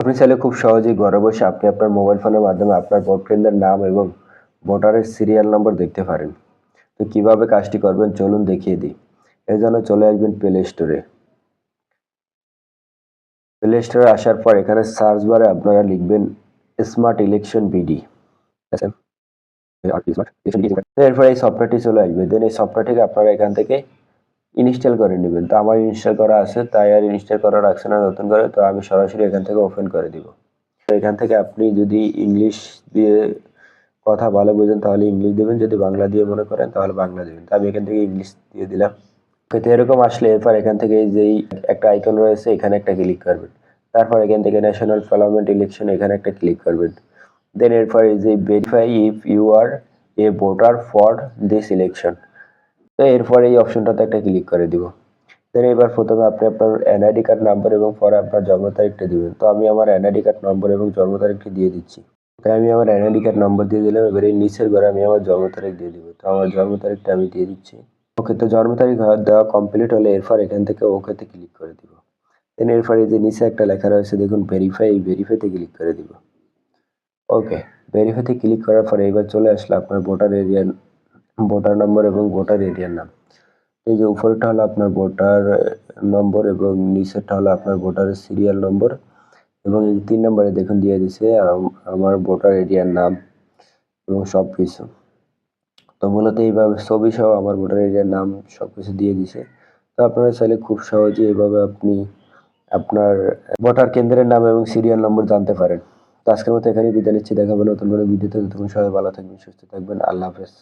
আপনি চাইলে খুব সহজেই ঘরে বসে আপনি আপনার মোবাইল ফোনের মাধ্যমে আপনার ভোট কেন্দ্রের নাম এবং ভোটারের সিরিয়াল নম্বর দেখতে পারেন। তো কিভাবে কাজটি করবেন চলুন দেখিয়ে দিই। এর জন্য চলে আসবেন প্লে স্টোরে। প্লে স্টোরে আসার পর এখানে সার্চ বারে আপনারা লিখবেন স্মার্ট ইলেকশন বিডি। তো এরপর এই সফটওয়্যারটি চলে আসবে। দেন এই সফটওয়্যারটিকে আপনারা এখান থেকে ইনস্টল করে নেবেন। তো আমার ইনস্টল করা আছে তাই আর ইনস্টল করা রাখছে না নতুন করে। তো আমি সরাসরি এখান থেকে ওপেন করে দিব। তো এখান থেকে আপনি যদি ইংলিশ দিয়ে কথা ভালো বোঝেন তাহলে ইংলিশ দেবেন, যদি বাংলা দিয়ে মনে করেন তাহলে বাংলা দেবেন। তো আমি এখান থেকে ইংলিশ দিয়ে দিলাম। তো এরকম আসলে এরপর এখান থেকে যেই একটা আইকন রয়েছে এখানে একটা ক্লিক করবেন। তারপর এখান থেকে ন্যাশনাল পার্লামেন্ট ইলেকশন এখানে একটা ক্লিক করবেন। দেন এরপর এই যে verify if you are a voter for this election, তো এরপর এই অপশনটাতে একটা ক্লিক করে দিব। দেন এবার প্রথমে আপনি আপনার এনআইডি কার্ড নাম্বার এবং পরে আপনার জন্ম তারিখটা দিবেন। তো আমি আমার এনআইডি কার্ড নম্বর এবং জন্ম তারিখটি দিয়ে দিচ্ছি। তাই আমি আমার এনআইডি কার্ড নম্বর দিয়ে দিলাম। এবার এই নিচের ঘরে আমি আমার জন্ম তারিখ দিয়ে দিব। তো আমার জন্ম তারিখটা আমি দিয়ে দিচ্ছি। ওকে, তো জন্ম তারিখ দেওয়া কমপ্লিট হলে এরপর এখান থেকে ওকেতে ক্লিক করে দিব। দেন এরপর এই যে নিচে একটা লেখা রয়েছে দেখুন ভেরিফাই, এই ভেরিফাইতে ক্লিক করে দিব। ওকে, ভেরিফাইতে ক্লিক করার পরে এবার চলে আসলো আপনার ভোটার এরিয়ার ভোটার নম্বর এবং ভোটার এরিয়ার নাম। এই যে উপরেরটা হলো আপনার ভোটার নম্বর এবং নিচেরটা হলো আপনার ভোটারের সিরিয়াল নম্বর এবং এই 3 নম্বরে দেখুন দিয়ে দিছে আমার ভোটার এরিয়ার নাম এবং সবকিছু। তো মূলত এইভাবে ছবি সহ আমার ভোটার এরিয়ার নাম সবকিছু দিয়ে দিছে। তো আপনারা চাইলে খুব সহজেই এভাবে আপনি আপনার ভোটার কেন্দ্রের নাম এবং সিরিয়াল নম্বর জানতে পারেন। তো আজকের মতো এখানেই বিদায় নিচ্ছি। দেখা হবে নতুন কোনো ভিডিওতে। ততক্ষণ সবাই ভালো থাকবেন, সুস্থ থাকবেন। আল্লাহ হাফেজ।